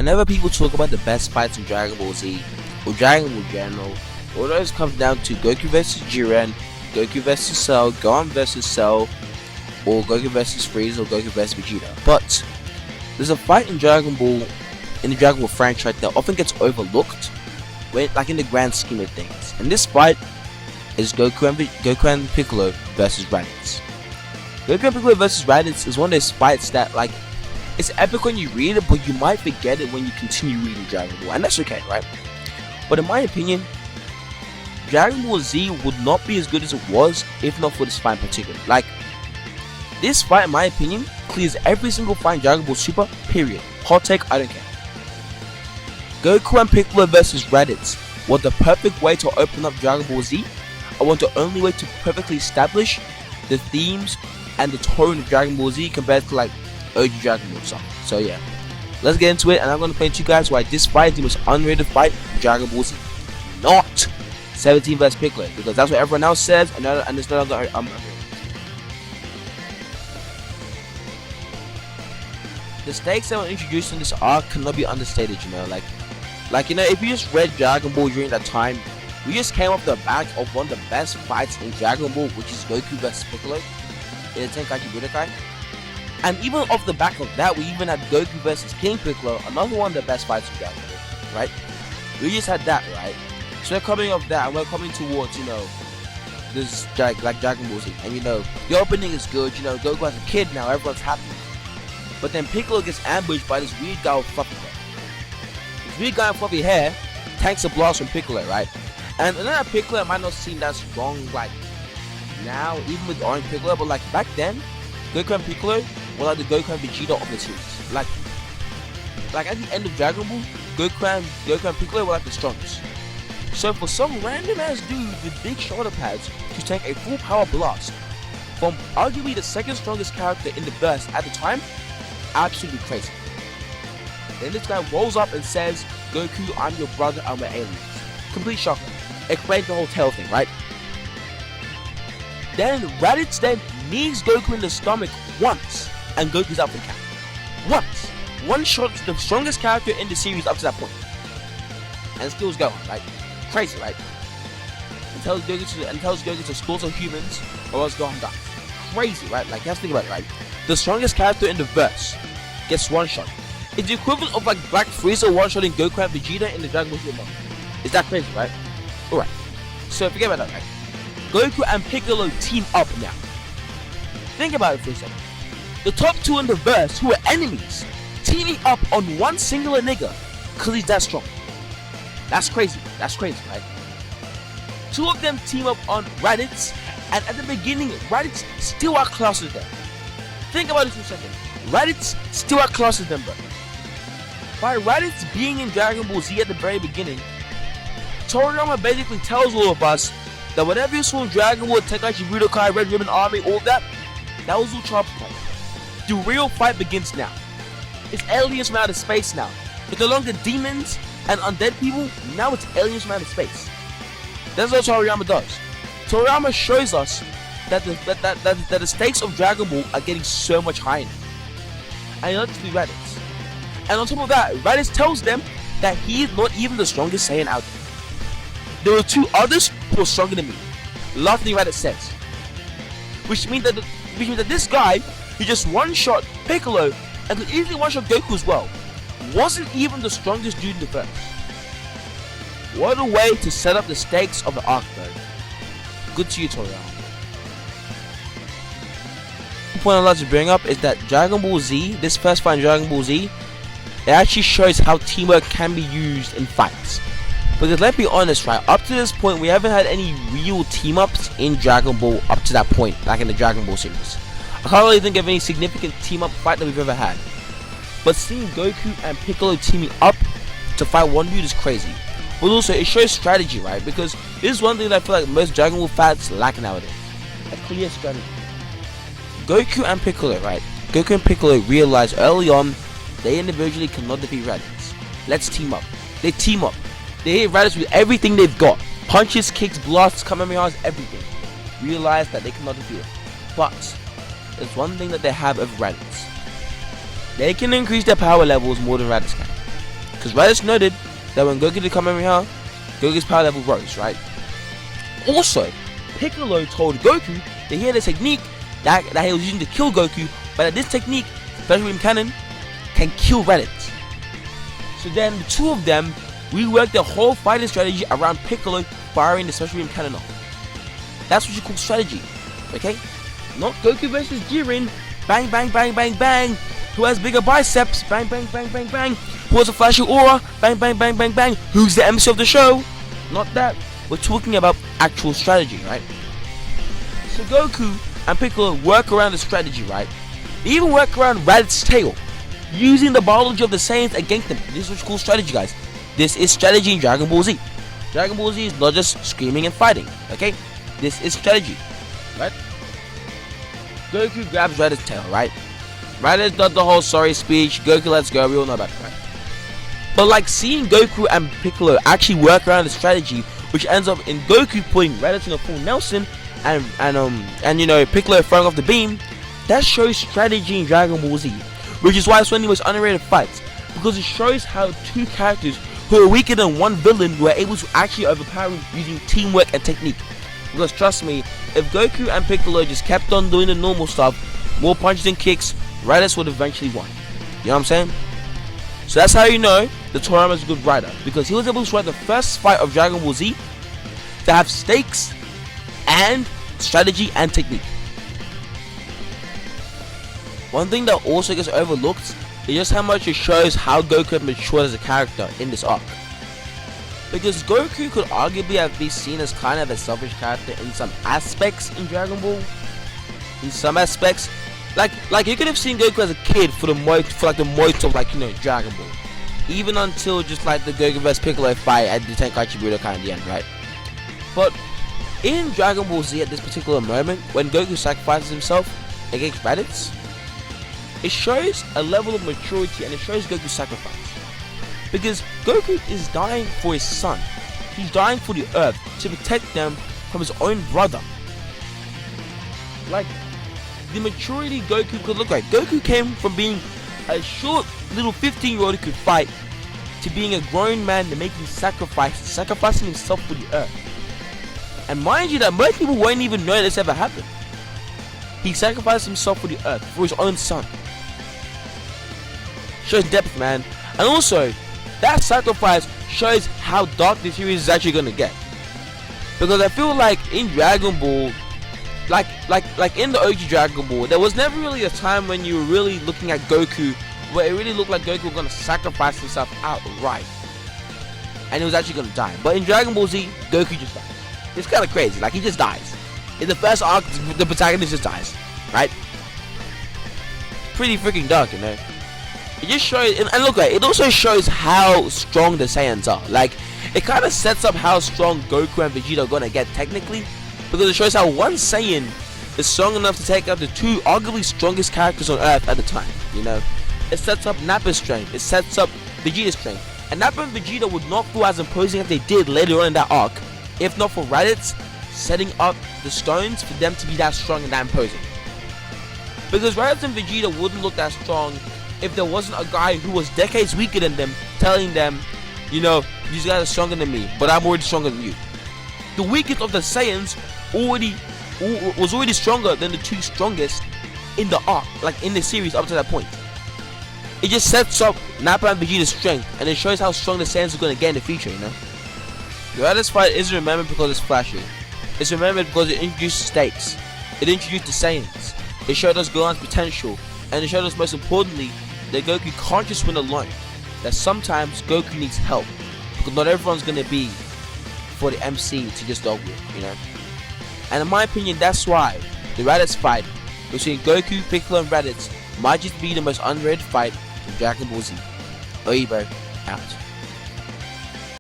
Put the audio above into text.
Whenever people talk about the best fights in Dragon Ball Z, or Dragon Ball in general, it always comes down to Goku vs Jiren, Goku vs Cell, Gohan vs Cell, or Goku vs Frieza, or Goku vs Vegeta. But there's a fight in the Dragon Ball franchise that often gets overlooked, like in the grand scheme of things. And this fight is Goku and Piccolo versus Raditz. Goku and Piccolo versus Raditz is one of those fights that, like, it's epic when you read it, but you might forget it when you continue reading Dragon Ball, and that's okay, right? But in my opinion, Dragon Ball Z would not be as good as it was if not for this fight in particular. Like, this fight, in my opinion, clears every single fight in Dragon Ball Super, period. Hot take, I don't care. Goku and Piccolo versus Raditz was the perfect way to open up Dragon Ball Z. I want the only way to perfectly establish the themes and the tone of Dragon Ball Z compared to, like, OG Dragon Ball stuff. So yeah, let's get into it, and I'm going to explain to you guys why this fight is the most underrated fight in Dragon Ball Z. Not 17 vs Piccolo, because that's what everyone else says, and it's no longer the stakes that were introduced in this arc cannot be understated, you know, like you know, if you just read Dragon Ball during that time, we just came off the back of one of the best fights in Dragon Ball, which is Goku vs Piccolo in the Tenkaichi Budokai. And even off the back of that, we even had Goku vs King Piccolo, another one of the best fights in Dragon Ball, right? We just had that, right? So we're coming off that, and we're coming towards, you know, this like Dragon Ball Z. And you know, the opening is good, you know, Goku has a kid now, everyone's happy. But then Piccolo gets ambushed by this weird guy with fluffy hair. This weird guy with fluffy hair tanks a blast from Piccolo, right? And another Piccolo might not seem that strong, like, now, even with Orange Piccolo, but like back then, Goku and Piccolo were like the Goku and Vegeta of the series. Like at the end of Dragon Ball, Goku and Piccolo were like the strongest. So for some random ass dude with big shoulder pads to take a full power blast from arguably the second strongest character in the verse at the time, absolutely crazy. Then this guy rolls up and says, "Goku, I'm your brother and we're aliens." Complete shocker. Explains the whole tail thing, right? Then Raditz then knees Goku in the stomach once, and Goku's out for the count. Once. One shot to the strongest character in the series up to that point. And skills go on, right? Crazy, right? And tells Goku to slaughter humans or else Gohan dies. Crazy, right? Like, you have to think about it, right? The strongest character in the verse gets one shot. It's the equivalent of like Black Frieza one-shotting Goku and Vegeta in the Dragon Ball Z manga. Is that crazy, right? Alright. So forget about that, right? Goku and Piccolo team up now. Think about it for a second. The top two in the verse, who are enemies, teaming up on one singular nigga because he's that strong. That's crazy. That's crazy, right? Two of them team up on Raditz, and at the beginning, Raditz still outclasses them. Think about it for a second. Raditz still outclasses them, bro. By Raditz being in Dragon Ball Z at the very beginning, Toriyama basically tells all of us that whatever you saw in Dragon Ball, Tenkaichi Budokai, Red Ribbon Army, all that was all child's play. The real fight begins now. It's aliens from outer space now. It's no longer demons and undead people, now it's aliens from outer space. That's what Toriyama does. Toriyama shows us that the stakes of Dragon Ball are getting so much higher now. And not to be Raditz. And on top of that, Raditz tells them that he is not even the strongest Saiyan out there. There are two others who are stronger than me. Last thing Raditz says. Which means that this guy who just one-shot Piccolo and could easily one-shot Goku as well, wasn't even the strongest dude in the verse. What a way to set up the stakes of the arc, though. Good to you, Toriyama. The point I'd like to bring up is that Dragon Ball Z, this first fight in Dragon Ball Z, it actually shows how teamwork can be used in fights. Because let's be honest, right, up to this point we haven't had any real team-ups in Dragon Ball up to that point, like in the Dragon Ball series. I can't really think of any significant team-up fight that we've ever had. But seeing Goku and Piccolo teaming up to fight one dude is crazy. But also, it shows strategy, right? Because this is one thing that I feel like most Dragon Ball fights lack nowadays. A clear strategy. Goku and Piccolo, right? Goku and Piccolo realize early on they individually cannot defeat Raditz. Let's team up. They team up. They hit Raditz with everything they've got. Punches, kicks, blasts, Kamehamehas, everything. Realize that they cannot defeat it. But there's one thing that they have over Raditz. They can increase their power levels more than Raditz can. Because Raditz noted that when Goku did Kamehameha, Goku's power level rose, right? Also, Piccolo told Goku that he had a technique that he was using to kill Goku, but that this technique, Special Beam Cannon, can kill Raditz. So then the two of them reworked their whole fighting strategy around Piccolo firing the Special Beam Cannon off. That's what you call strategy, okay? Not Goku versus Jiren, bang bang bang bang bang, who has bigger biceps, bang bang bang bang bang, who has a flashy aura, bang bang bang bang bang, who's the MC of the show. Not that. We're talking about actual strategy, right? So Goku and Piccolo work around the strategy, right? They even work around Raditz's tail, using the biology of the Saiyans against them. This is what's called strategy, guys. This is strategy in Dragon Ball Z. Dragon Ball Z is not just screaming and fighting, okay? This is strategy, right? Goku grabs Raditz's tail, right? Raditz does the whole sorry speech, Goku let's go, we all know about it, right? But like seeing Goku and Piccolo actually work around the strategy, which ends up in Goku putting Raditz in a full Nelson and you know, Piccolo throwing off the beam, that shows strategy in Dragon Ball Z, which is why it's one of the most underrated fights, because it shows how two characters who are weaker than one villain were able to actually overpower him using teamwork and technique. Because trust me, if Goku and Piccolo just kept on doing the normal stuff, more punches and kicks, Raditz would eventually win. You know what I'm saying? So that's how you know that Toriyama is a good writer, because he was able to write the first fight of Dragon Ball Z to have stakes and strategy and technique. One thing that also gets overlooked is just how much it shows how Goku had matured as a character in this arc. Because Goku could arguably have been seen as kind of a selfish character in some aspects in Dragon Ball. In some aspects, like you could have seen Goku as a kid for the most of, like, you know, Dragon Ball, even until just like the Goku vs Piccolo fight at the Tenkaichi Budokai in the end, right? But in Dragon Ball Z at this particular moment, when Goku sacrifices himself against Raditz, it shows a level of maturity and it shows Goku's sacrifice. Because Goku is dying for his son. He's dying for the Earth to protect them from his own brother. Like, the maturity Goku could look like. Goku came from being a short little 15-year-old who could fight to being a grown man and making sacrifices, sacrificing himself for the Earth. And mind you that most people won't even know this ever happened. He sacrificed himself for the Earth, for his own son. Shows depth, man. And also, that sacrifice shows how dark the series is actually gonna get. Because I feel like in Dragon Ball, like in the OG Dragon Ball, there was never really a time when you were really looking at Goku where it really looked like Goku was gonna sacrifice himself outright, and he was actually gonna die. But in Dragon Ball Z, Goku just dies. It's kind of crazy. Like, he just dies. In the first arc, the protagonist just dies, right? Pretty freaking dark, you know. It just shows, and look, it also shows how strong the Saiyans are. Like, it kind of sets up how strong Goku and Vegeta are gonna get technically, because it shows how one Saiyan is strong enough to take out the two arguably strongest characters on Earth at the time. You know, it sets up Nappa's strength, it sets up Vegeta's strength, and Nappa and Vegeta would not feel as imposing as they did later on in that arc, if not for Raditz setting up the stones for them to be that strong and that imposing. Because Raditz and Vegeta wouldn't look that strong if there wasn't a guy who was decades weaker than them telling them, you know, these guys are stronger than me, but I'm already stronger than you. The weakest of the Saiyans was already stronger than the two strongest in the arc, like in the series up to that point. It just sets up Nappa and Vegeta's strength, and it shows how strong the Saiyans are going to get in the future, you know. The Raditz fight isn't remembered because it's flashy. It's remembered because it introduced stakes. It introduced the Saiyans. It showed us Gohan's potential, and it showed us most importantly that Goku can't just win alone. That sometimes Goku needs help, because not everyone's going to be for the MC to just dog with, you know. And in my opinion, that's why the Raditz fight between Goku, Piccolo, and Raditz might just be the most underrated fight in Dragon Ball Z. Oibo out.